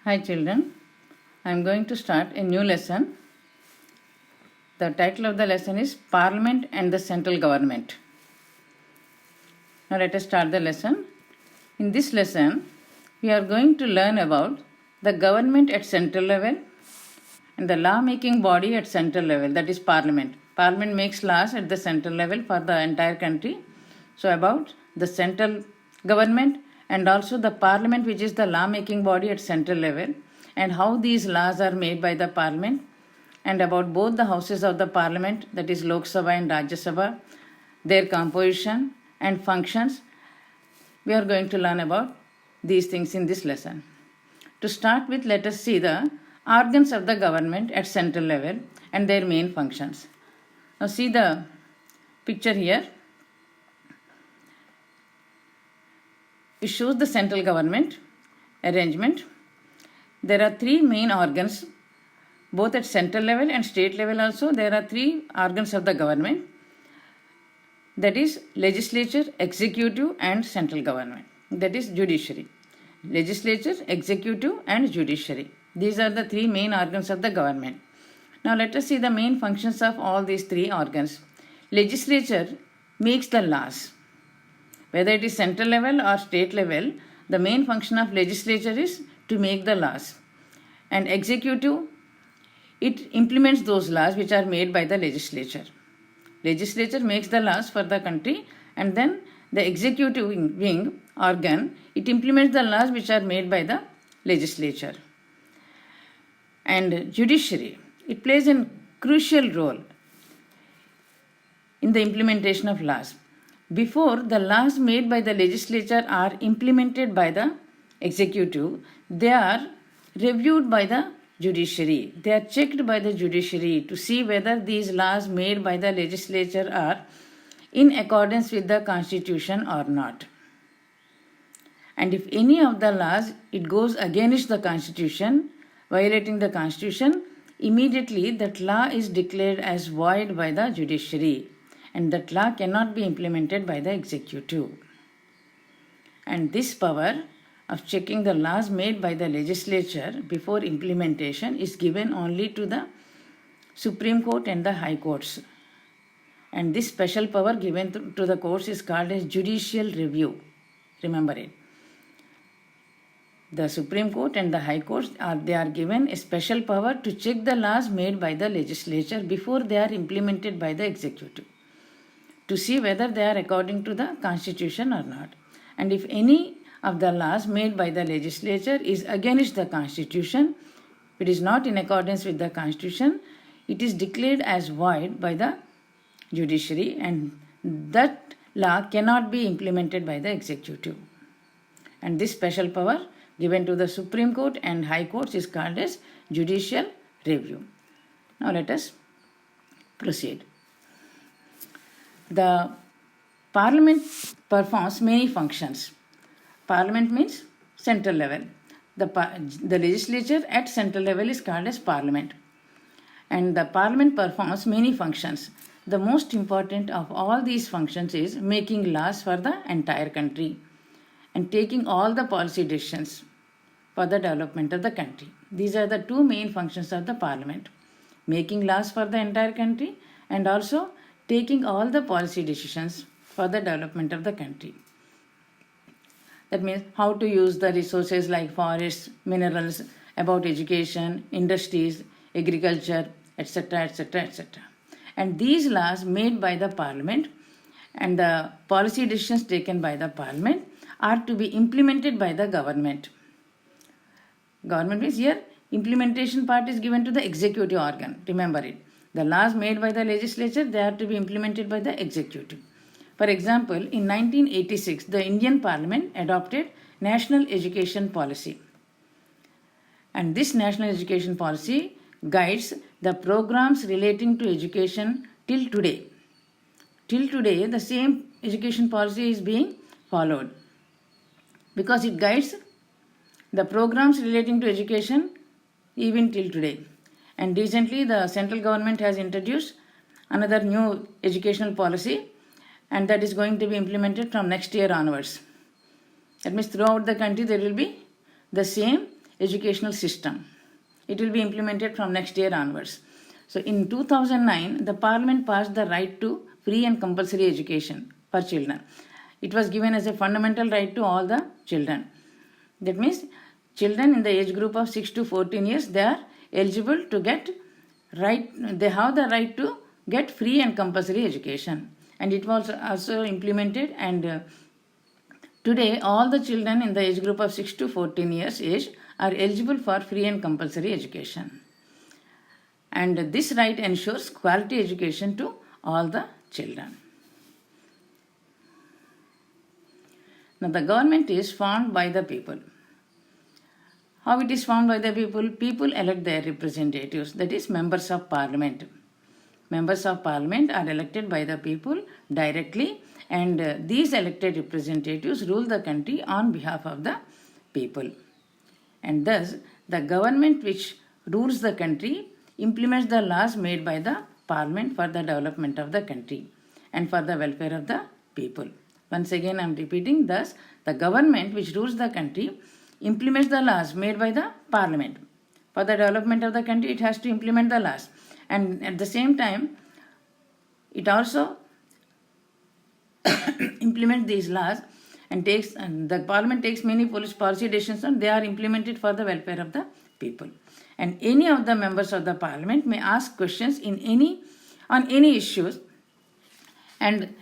Hi children, I am going to start a new lesson. The title of the lesson is Parliament and the Central Government. Now let us start the lesson. In this lesson, we are going to learn about the government at central level and the law-making body at central level, that is Parliament. Parliament makes laws at the central level for the entire country. So about the central government and also the Parliament, which is the law-making body at central level, and how these laws are made by the Parliament, and about both the houses of the Parliament, that is Lok Sabha and Rajya Sabha, their composition and functions. We are going to learn about these things in this lesson. To start with, let us see the organs of the government at central level and their main functions. Now see the picture here. It shows the central government arrangement. There are three main organs, both at central level and state level also. There are three organs of the government, that is legislature, executive and central government, that is judiciary. Legislature, executive and judiciary. These are the three main organs of the government. Now let us see the main functions of all these three organs. Legislature makes the laws. Whether it is central level or state level, the main function of legislature is to make the laws. And executive, it implements those laws which are made by the legislature. Legislature makes the laws for the country, and then the executive wing organ, it implements the laws which are made by the legislature. And judiciary, it plays a crucial role in the implementation of laws. Before the laws made by the legislature are implemented by the executive, they are reviewed by the judiciary. They are checked by the judiciary to see whether these laws made by the legislature are in accordance with the constitution or not. And if any of the laws it goes against the constitution, violating the constitution, immediately that law is declared as void by the judiciary, and that law cannot be implemented by the executive. And this power of checking the laws made by the legislature before implementation is given only to the Supreme Court and the High Courts. And this special power given to the courts is called as judicial review. Remember it. The Supreme Court and the High Courts are given a special power to check the laws made by the legislature before they are implemented by the executive, to see whether they are according to the constitution or not. And if any of the laws made by the legislature is against the constitution, it is not in accordance with the constitution, it is declared as void by the judiciary, and that law cannot be implemented by the executive. And this special power given to the Supreme Court and High Courts is called as judicial review. Now let us proceed. The Parliament performs many functions. Parliament means central level. The legislature at central level is called as Parliament. And the Parliament performs many functions. The most important of all these functions is making laws for the entire country and taking all the policy decisions for the development of the country. These are the two main functions of the Parliament: making laws for the entire country and also taking all the policy decisions for the development of the country. That means how to use the resources like forests, minerals, about education, industries, agriculture, etc., etc., etc. And these laws made by the Parliament and the policy decisions taken by the Parliament are to be implemented by the government. Government means here implementation part is given to the executive organ. Remember it. The laws made by the legislature, they are to be implemented by the executive. For example, in 1986, the Indian Parliament adopted National Education Policy. And this National Education Policy guides the programs relating to education till today. Till today, the same education policy is being followed because it guides the programs relating to education even till today. And recently, the central government has introduced another new educational policy, and that is going to be implemented from next year onwards. That means throughout the country there will be the same educational system. It will be implemented from next year onwards. So in 2009, the Parliament passed the right to free and compulsory education for children. It was given as a fundamental right to all the children. That means children in the age group of 6 to 14 years, they are eligible to get they have the right to get free and compulsory education. And it was also implemented, and today all the children in the age group of 6 to 14 years age are eligible for free and compulsory education. And this right ensures quality education to all the children. Now the government is formed by the people. How it is formed by the people? People elect their representatives, that is members of parliament. Members of parliament are elected by the people directly, and these elected representatives rule the country on behalf of the people. And thus, the government which rules the country implements the laws made by the parliament for the development of the country and for the welfare of the people. Once again I am repeating, thus the government which rules the country implements the laws made by the parliament. For the development of the country, it has to implement the laws. And at the same time, it also implements these laws and the parliament takes many policy decisions, and they are implemented for the welfare of the people. And any of the members of the parliament may ask questions on any issues, and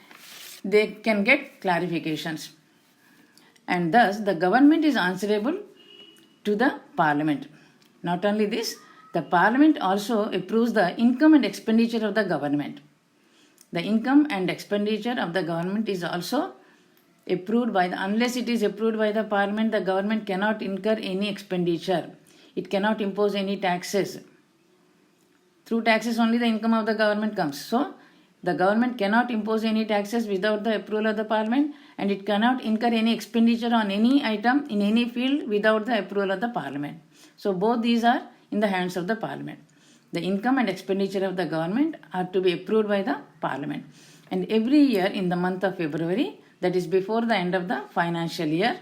they can get clarifications. And thus the government is answerable to the parliament. Not only this, the parliament also approves the income and expenditure of the government. The income and expenditure of the government is also approved unless it is approved by the parliament, the government cannot incur any expenditure. It cannot impose any taxes. Through taxes only the income of the government comes. So the government cannot impose any taxes without the approval of the parliament, and it cannot incur any expenditure on any item in any field without the approval of the parliament. So both these are in the hands of the parliament. The income and expenditure of the government are to be approved by the parliament. And every year in the month of February, that is before the end of the financial year,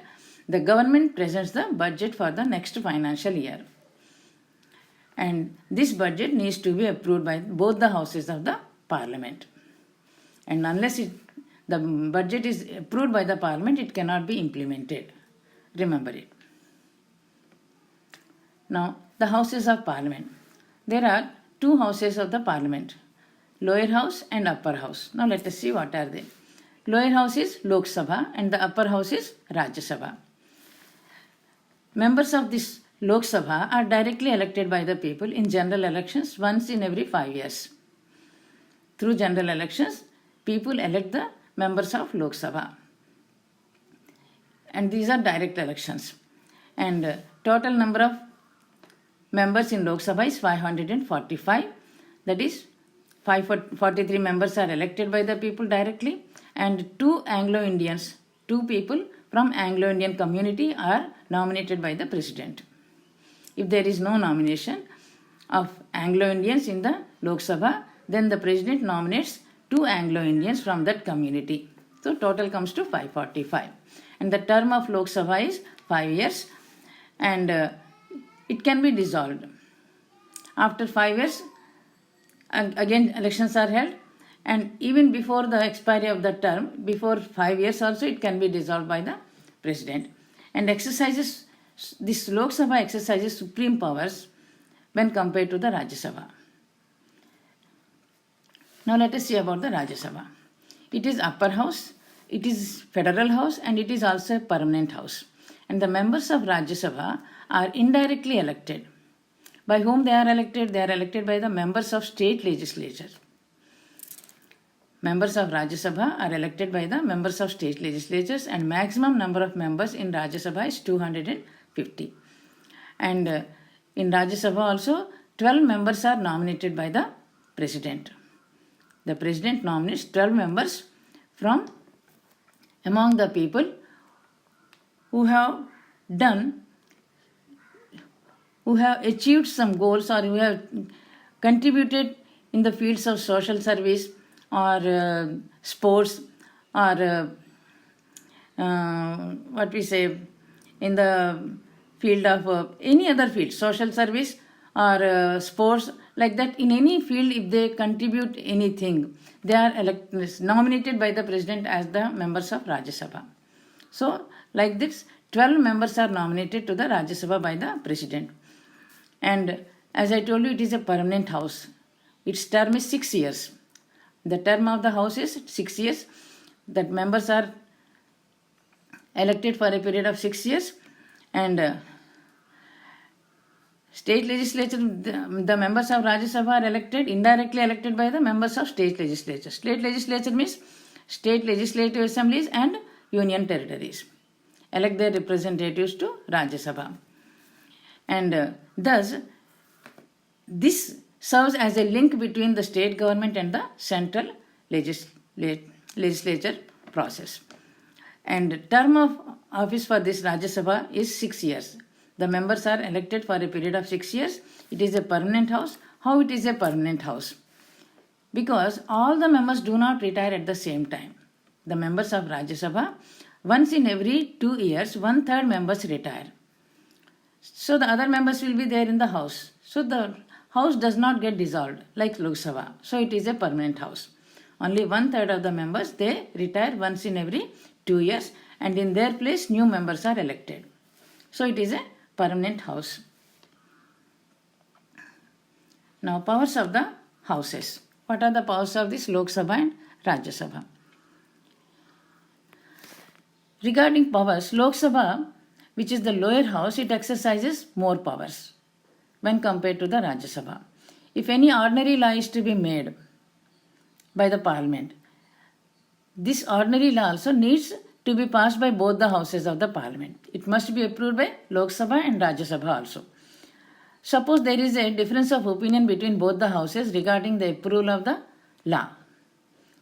the government presents the budget for the next financial year. And this budget needs to be approved by both the houses of the parliament. And unless the budget is approved by the parliament, it cannot be implemented. Remember it. Now, the houses of parliament. There are two houses of the parliament, lower house and upper house. Now let us see what are they. Lower house is Lok Sabha and the upper house is Rajya Sabha. Members of this Lok Sabha are directly elected by the people in general elections once in every 5 years. Through general elections, people elect the members of Lok Sabha. And these are direct elections. And total number of members in Lok Sabha is 545. That is, 543 members are elected by the people directly, and two people from Anglo-Indian community are nominated by the president. If there is no nomination of Anglo-Indians in the Lok Sabha, then the president nominates two Anglo-Indians from that community. So total comes to 545. And the term of Lok Sabha is 5 years, and it can be dissolved. After 5 years, again elections are held, and even before the expiry of the term, before 5 years also, it can be dissolved by the president. And this Lok Sabha exercises supreme powers when compared to the Rajya Sabha. Now let us see about the Rajya Sabha. It is upper house, it is federal house, and it is also a permanent house. And the members of Rajya Sabha are indirectly elected. By whom they are elected? They are elected by the members of state legislature. Members of Rajya Sabha are elected by the members of state legislatures, and maximum number of members in Rajya Sabha is 250. And in Rajya Sabha also 12 members are nominated by the president. The president nominates 12 members from among the people who have achieved some goals, or who have contributed in the fields of social service or sports, or in the field of any other field, social service or sports, like that, in any field, if they contribute anything, they are nominated by the president as the members of Rajya Sabha. So, like this, 12 members are nominated to the Rajya Sabha by the president. And as I told you, it is a permanent house. Its term is 6 years. The term of the house is 6 years. That members are elected for a period of 6 years. And state legislature, the members of Rajya Sabha are elected, indirectly elected by the members of state legislature. State legislature means state legislative assemblies and union territories elect their representatives to Rajya Sabha. And thus, this serves as a link between the state government and the central legislature process. And term of office for this Rajya Sabha is 6 years. The members are elected for a period of 6 years. It is a permanent house. How it is a permanent house? Because all the members do not retire at the same time. The members of Rajya Sabha, once in every 2 years, 1/3 members retire. So the other members will be there in the house. So the house does not get dissolved like Lok Sabha. So it is a permanent house. Only 1/3 of the members, they retire once in every 2 years, and in their place new members are elected. So it is a permanent house. Now, powers of the houses. What are the powers of this Lok Sabha and Rajya Sabha? Regarding powers, Lok Sabha, which is the lower house, it exercises more powers when compared to the Rajya Sabha. If any ordinary law is to be made by the parliament, this ordinary law also needs to be passed by both the houses of the parliament. It must be approved by Lok Sabha and Rajya Sabha also. Suppose there is a difference of opinion between both the houses regarding the approval of the law.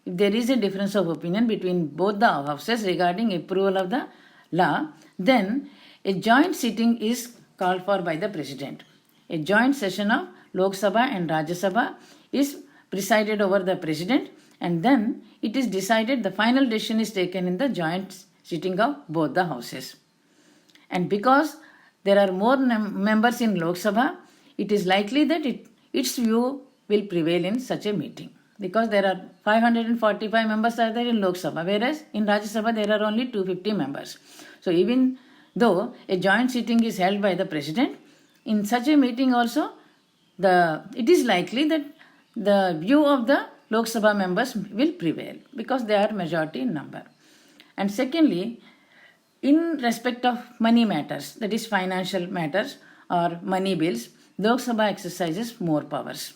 If there is a difference of opinion between both the houses regarding approval of the law, then a joint sitting is called for by the president. A joint session of Lok Sabha and Rajya Sabha is presided over the president, and then it is decided, the final decision is taken in the joint sitting of both the houses. And because there are more members in Lok Sabha, it is likely that its view will prevail in such a meeting. Because there are 545 members are there in Lok Sabha, whereas in Rajya Sabha there are only 250 members. So even though a joint sitting is held by the president, in such a meeting also, it is likely that the view of the Lok Sabha members will prevail because they are majority in number. And secondly, in respect of money matters, that is financial matters or money bills, Lok Sabha exercises more powers.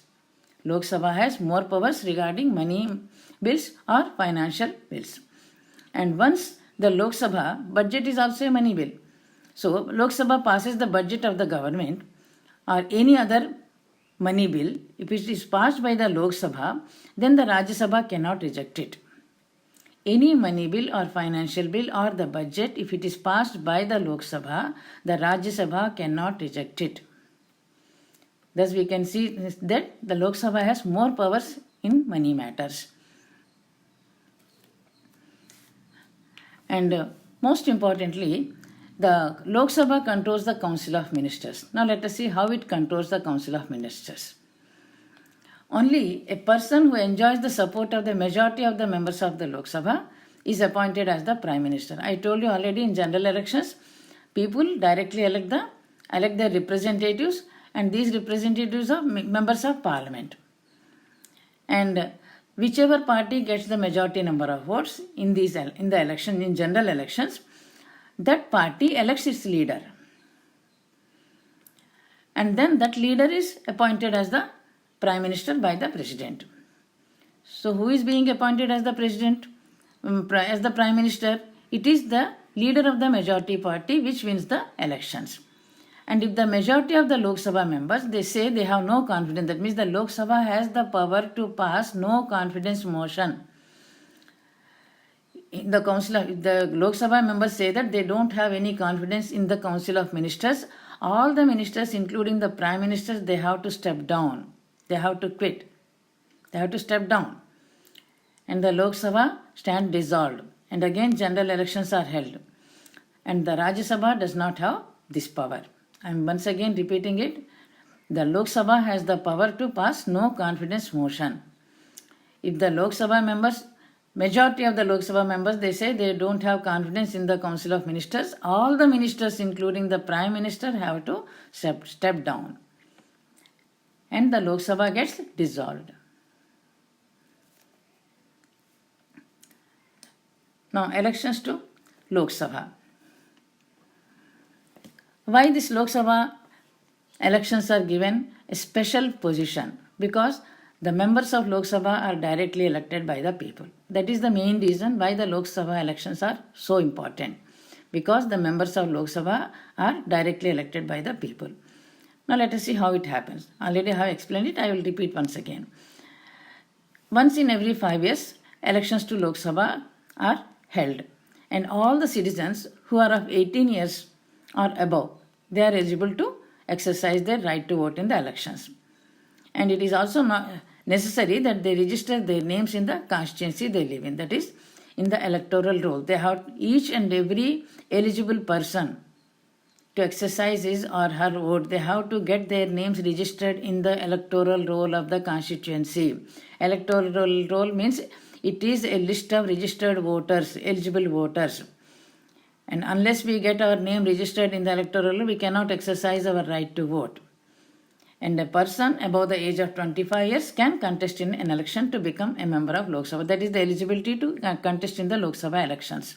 Lok Sabha has more powers regarding money bills or financial bills. And once the Lok Sabha, budget is also a money bill. So Lok Sabha passes the budget of the government or any other money bill. If it is passed by the Lok Sabha, then the Rajya Sabha cannot reject it. Any money bill or financial bill or the budget, if it is passed by the Lok Sabha, the Rajya Sabha cannot reject it. Thus we can see that the Lok Sabha has more powers in money matters. And most importantly, the Lok Sabha controls the Council of Ministers. Now let us see how it controls the Council of Ministers. Only a person who enjoys the support of the majority of the members of the Lok Sabha is appointed as the Prime Minister. I told you already, in general elections, people directly elect their representatives, and these representatives are members of Parliament. And whichever party gets the majority number of votes in the election, in general elections, that party elects its leader. And then that leader is appointed as the Prime Minister by the President. So who is being appointed as the President, as the Prime Minister? It is the leader of the majority party which wins the elections. And if the majority of the Lok Sabha members, they say they have no confidence, that means the Lok Sabha has the power to pass no confidence motion. In the Lok Sabha members say that they don't have any confidence in the Council of Ministers. All the ministers, including the Prime Ministers, they have to step down. They have to quit. They have to step down. And the Lok Sabha stand dissolved. And again general elections are held. And the Rajya Sabha does not have this power. I am once again repeating it. The Lok Sabha has the power to pass no confidence motion. If the Lok Sabha members, majority of the Lok Sabha members, they say they don't have confidence in the Council of Ministers, all the ministers, including the Prime Minister, have to step down. And the Lok Sabha gets dissolved. Now, elections to Lok Sabha. Why this Lok Sabha elections are given a special position? Because the members of Lok Sabha are directly elected by the people. That is the main reason why the Lok Sabha elections are so important. Because the members of Lok Sabha are directly elected by the people. Now let us see how it happens. Already I have explained it, I will repeat once again. Once in every 5 years, elections to Lok Sabha are held. And all the citizens who are of 18 years or above, they are eligible to exercise their right to vote in the elections. And it is also not necessary that they register their names in the constituency they live in, that is, in the electoral roll. They have each and every eligible person to exercise his or her vote. They have to get their names registered in the electoral roll of the constituency. Electoral roll means it is a list of registered voters, eligible voters. And unless we get our name registered in the electoral roll, we cannot exercise our right to vote. And a person above the age of 25 years can contest in an election to become a member of Lok Sabha. That is the eligibility to contest in the Lok Sabha elections.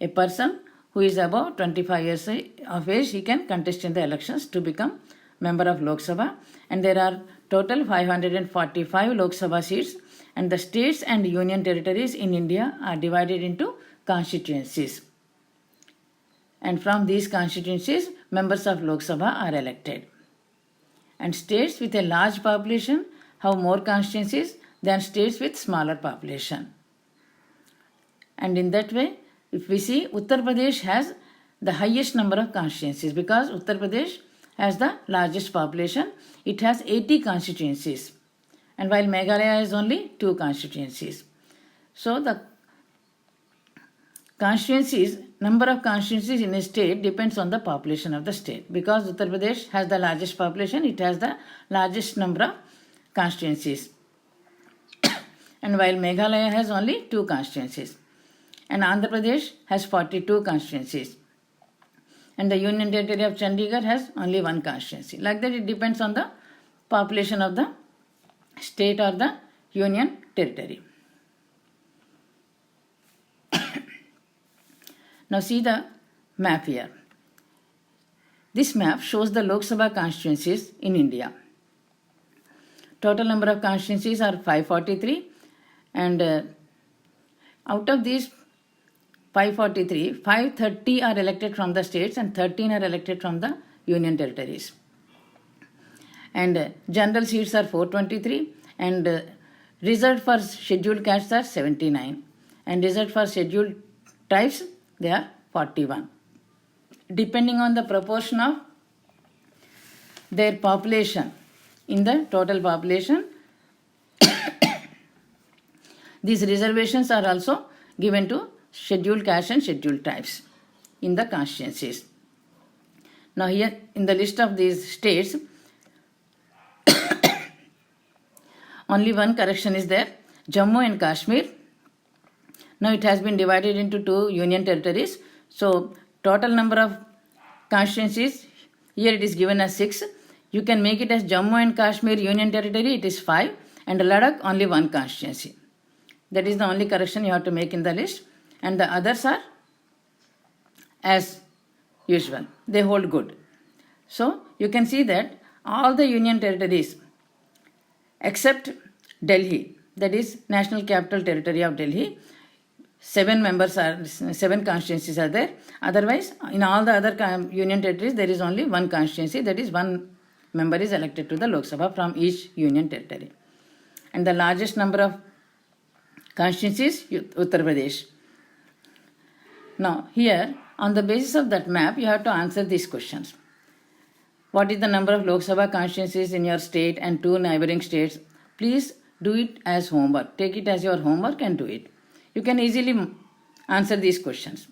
A person who is above 25 years of age, he can contest in the elections to become member of Lok Sabha. And there are total 545 Lok Sabha seats. And the states and union territories in India are divided into constituencies. And from these constituencies, members of Lok Sabha are elected. And states with a large population have more constituencies than states with smaller population. And in that way, if we see, Uttar Pradesh has the highest number of constituencies because Uttar Pradesh has the largest population. It has 80 constituencies. And while Meghalaya has only 2 constituencies. So the constituencies, number of constituencies in a state depends on the population of the state. Because Uttar Pradesh has the largest population, it has the largest number of constituencies. And while Meghalaya has only 2 constituencies. And Andhra Pradesh has 42 constituencies. And the Union Territory of Chandigarh has only 1 constituency. Like that, it depends on the population of the state or the Union Territory. Now see the map here. This map shows the Lok Sabha constituencies in India. Total number of constituencies are 543 and out of these 543, 530 are elected from the states and 13 are elected from the Union Territories. And general seats are 423 and reserved for scheduled castes are 79 and reserved for scheduled tribes they are 41. Depending on the proportion of their population in the total population, these reservations are also given to scheduled castes and scheduled tribes in the constituencies. Now here in the list of these states, only one correction is there. Jammu and Kashmir. Now it has been divided into 2 union territories. So total number of constituencies, here it is given as 6. You can make it as Jammu and Kashmir Union Territory, it is 5. And Ladakh, only 1 constituency. That is the only correction you have to make in the list. And the others are as usual. They hold good. So you can see that all the union territories except Delhi, that is National Capital Territory of Delhi, 7 constituencies are there. Otherwise, in all the other union territories, there is only 1 constituency, that is 1 member is elected to the Lok Sabha from each union territory. And the largest number of constituencies, Uttar Pradesh. Now, here, on the basis of that map, you have to answer these questions. What is the number of Lok Sabha constituencies in your state and 2 neighboring states? Please do it as homework. Take it as your homework and do it. You can easily answer these questions.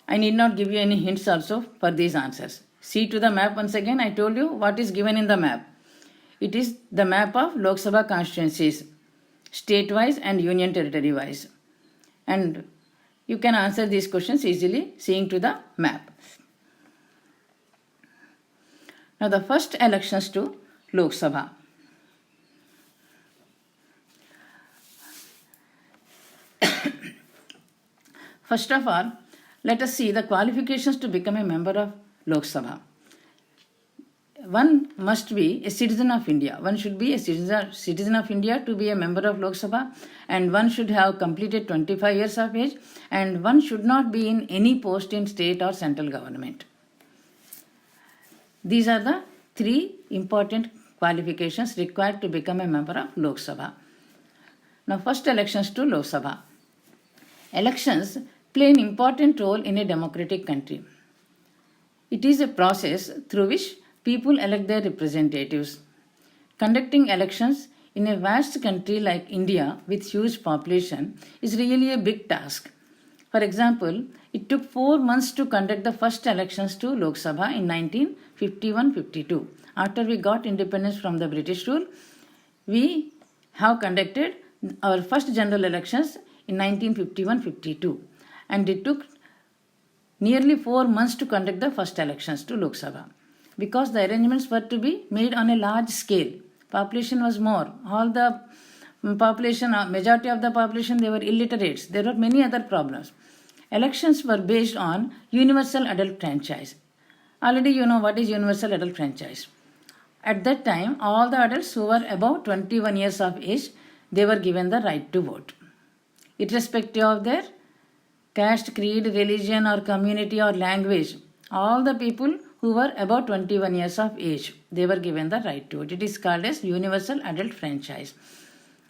I need not give you any hints also for these answers. See to the map once again. I told you what is given in the map. It is the map of Lok Sabha constituencies, state-wise and union territory-wise. And you can answer these questions easily seeing to the map. Now the first elections to Lok Sabha. First of all, let us see the qualifications to become a member of Lok Sabha. One must be a citizen of India. One should be a citizen of India to be a member of Lok Sabha, and one should have completed 25 years of age, and one should not be in any post in state or central government. These are the three important qualifications required to become a member of Lok Sabha. Now, first, elections to Lok Sabha. Elections play an important role in a democratic country. It is a process through which people elect their representatives. Conducting elections in a vast country like India with huge population is really a big task. For example, it took 4 months to conduct the first elections to Lok Sabha in 1951-52. After we got independence from the British rule, we have conducted our first general elections in 1951-52, and it took nearly 4 months to conduct the first elections to Lok Sabha, because the arrangements were to be made on a large scale. Population was more. All the population, majority of the population, they were illiterates. There were many other problems. Elections were based on universal adult franchise. Already you know what is universal adult franchise. At that time, all the adults who were above 21 years of age, they were given the right to vote, irrespective of their caste, creed, religion or community or language. All the people who were above 21 years of age, they were given the right to vote. It is called as universal adult franchise.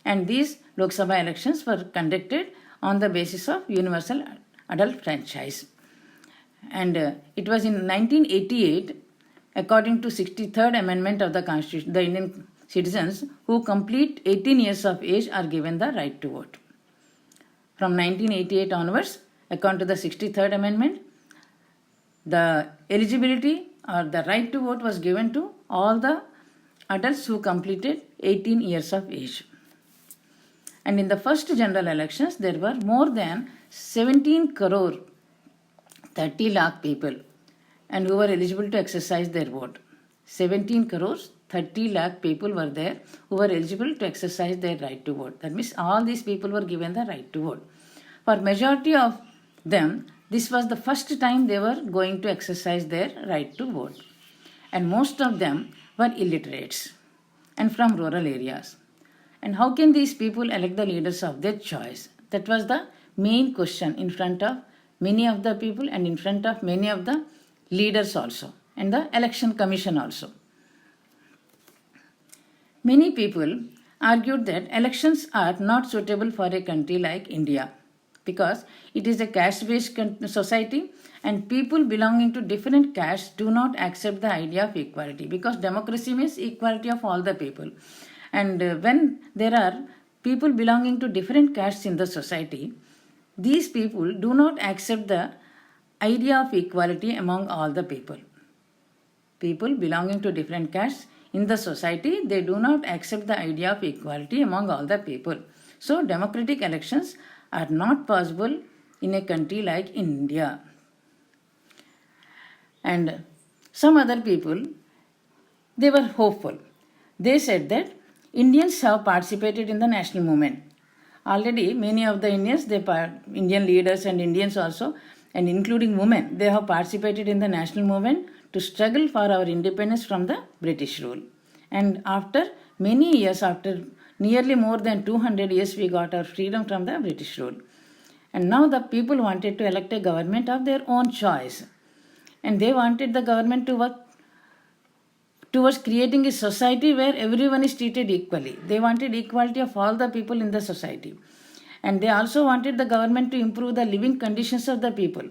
And these Lok Sabha elections were conducted on the basis of universal adult franchise. And it was in 1988, according to 63rd Amendment of the Constitution, the Indian citizens who complete 18 years of age are given the right to vote. From 1988 onwards, according to the 63rd Amendment, the eligibility or the right to vote was given to all the adults who completed 18 years of age. And in the first general elections, there were more than 17 crore 30 lakh people and who were eligible to exercise their vote. 17 crores 30 lakh people were there who were eligible to exercise their right to vote. That means all these people were given the right to vote. For majority of them, this was the first time they were going to exercise their right to vote. And most of them were illiterates and from rural areas. And how can these people elect the leaders of their choice? That was the main question in front of many of the people and in front of many of the leaders also and the election commission also. Many people argued that elections are not suitable for a country like India because it is a caste-based society and people belonging to different castes do not accept the idea of equality, because democracy means equality of all the people. And when there are people belonging to different castes in the society, these people do not accept the idea of equality among all the people. People belonging to different castes in the society, they do not accept the idea of equality among all the people. So democratic elections are not possible in a country like India. And some other people, they were hopeful. They said that Indians have participated in the national movement. Already many of the Indians, Indian leaders and Indians also, and including women, they have participated in the national movement to struggle for our independence from the British rule. And after many years, after nearly more than 200 years, we got our freedom from the British rule. And now the people wanted to elect a government of their own choice. And they wanted the government to work towards creating a society where everyone is treated equally. They wanted equality of all the people in the society. And they also wanted the government to improve the living conditions of the people.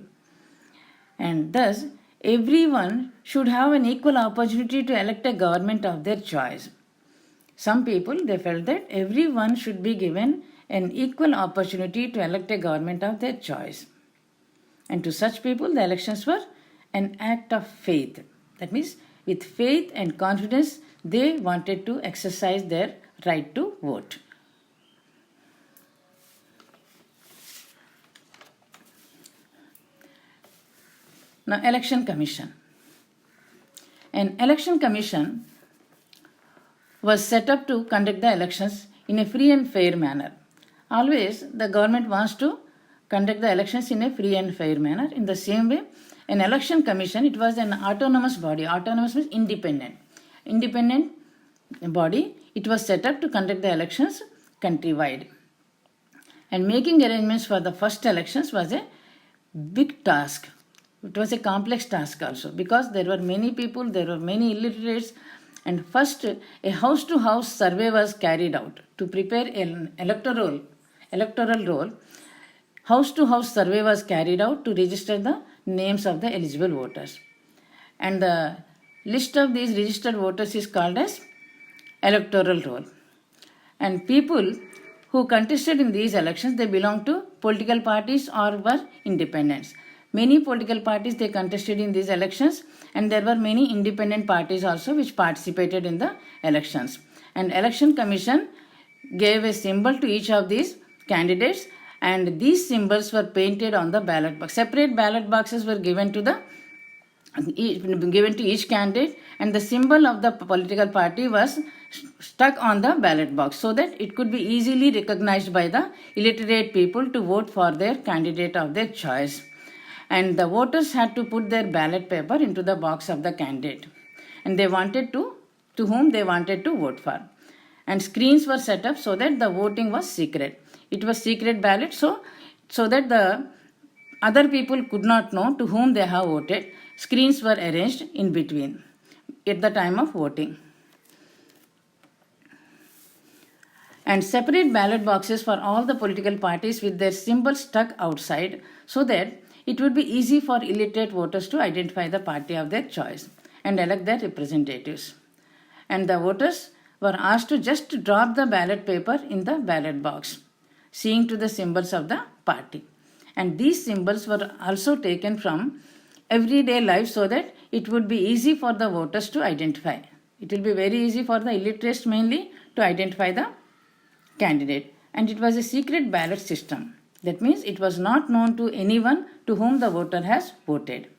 And thus, everyone should have an equal opportunity to elect a government of their choice. Some people, they felt that everyone should be given an equal opportunity to elect a government of their choice. And to such people, the elections were an act of faith. That means with faith and confidence they wanted to exercise their right to vote. Now, election commission. An election commission was set up to conduct the elections in a free and fair manner. Always the government wants to conduct the elections in a free and fair manner. In the same way, an election commission, it was an autonomous body. Autonomous means independent. Independent body, it was set up to conduct the elections countrywide. And making arrangements for the first elections was a big task. It was a complex task also, because there were many people, there were many illiterates, and first a house-to-house survey was carried out to prepare an electoral roll. House-to-house survey was carried out to register the names of the eligible voters. And the list of these registered voters is called as electoral roll. And people who contested in these elections, they belonged to political parties or were independents. Many political parties, they contested in these elections, and there were many independent parties also which participated in the elections. And election commission gave a symbol to each of these candidates, and these symbols were painted on the ballot box. Separate ballot boxes were given to each candidate, and the symbol of the political party was stuck on the ballot box so that it could be easily recognized by the illiterate people to vote for their candidate of their choice. And the voters had to put their ballot paper into the box of the candidate, and they wanted to whom they wanted to vote for. And screens were set up so that the voting was secret. It was secret ballot, so that the other people could not know to whom they have voted. Screens were arranged in between at the time of voting. And separate ballot boxes for all the political parties with their symbols stuck outside so that it would be easy for illiterate voters to identify the party of their choice and elect their representatives. And the voters were asked to just drop the ballot paper in the ballot box, seeing to the symbols of the party. And these symbols were also taken from everyday life so that it would be easy for the voters to identify. It will be very easy for the illiterates mainly to identify the candidate. And it was a secret ballot system. That means it was not known to anyone to whom the voter has voted.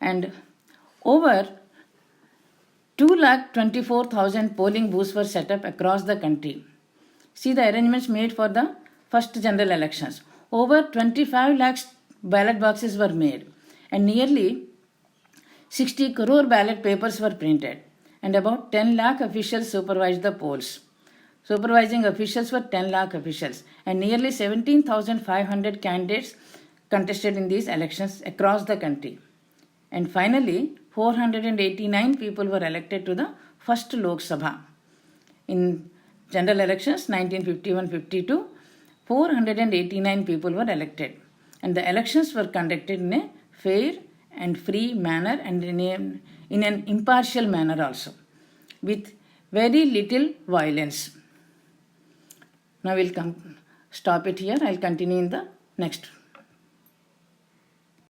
And over 224,000 polling booths were set up across the country. See the arrangements made for the first general elections. Over 25 lakhs ballot boxes were made, and nearly 60 crore ballot papers were printed, and about 10 lakh officials supervised the polls. Supervising officials were 10 lakh officials, and nearly 17,500 candidates contested in these elections across the country. And finally, 489 people were elected to the first Lok Sabha. In general elections 1951-52, 489 people were elected, and the elections were conducted in a fair and free manner and in an impartial manner also, with very little violence. Now we'll stop it here. I'll continue in the next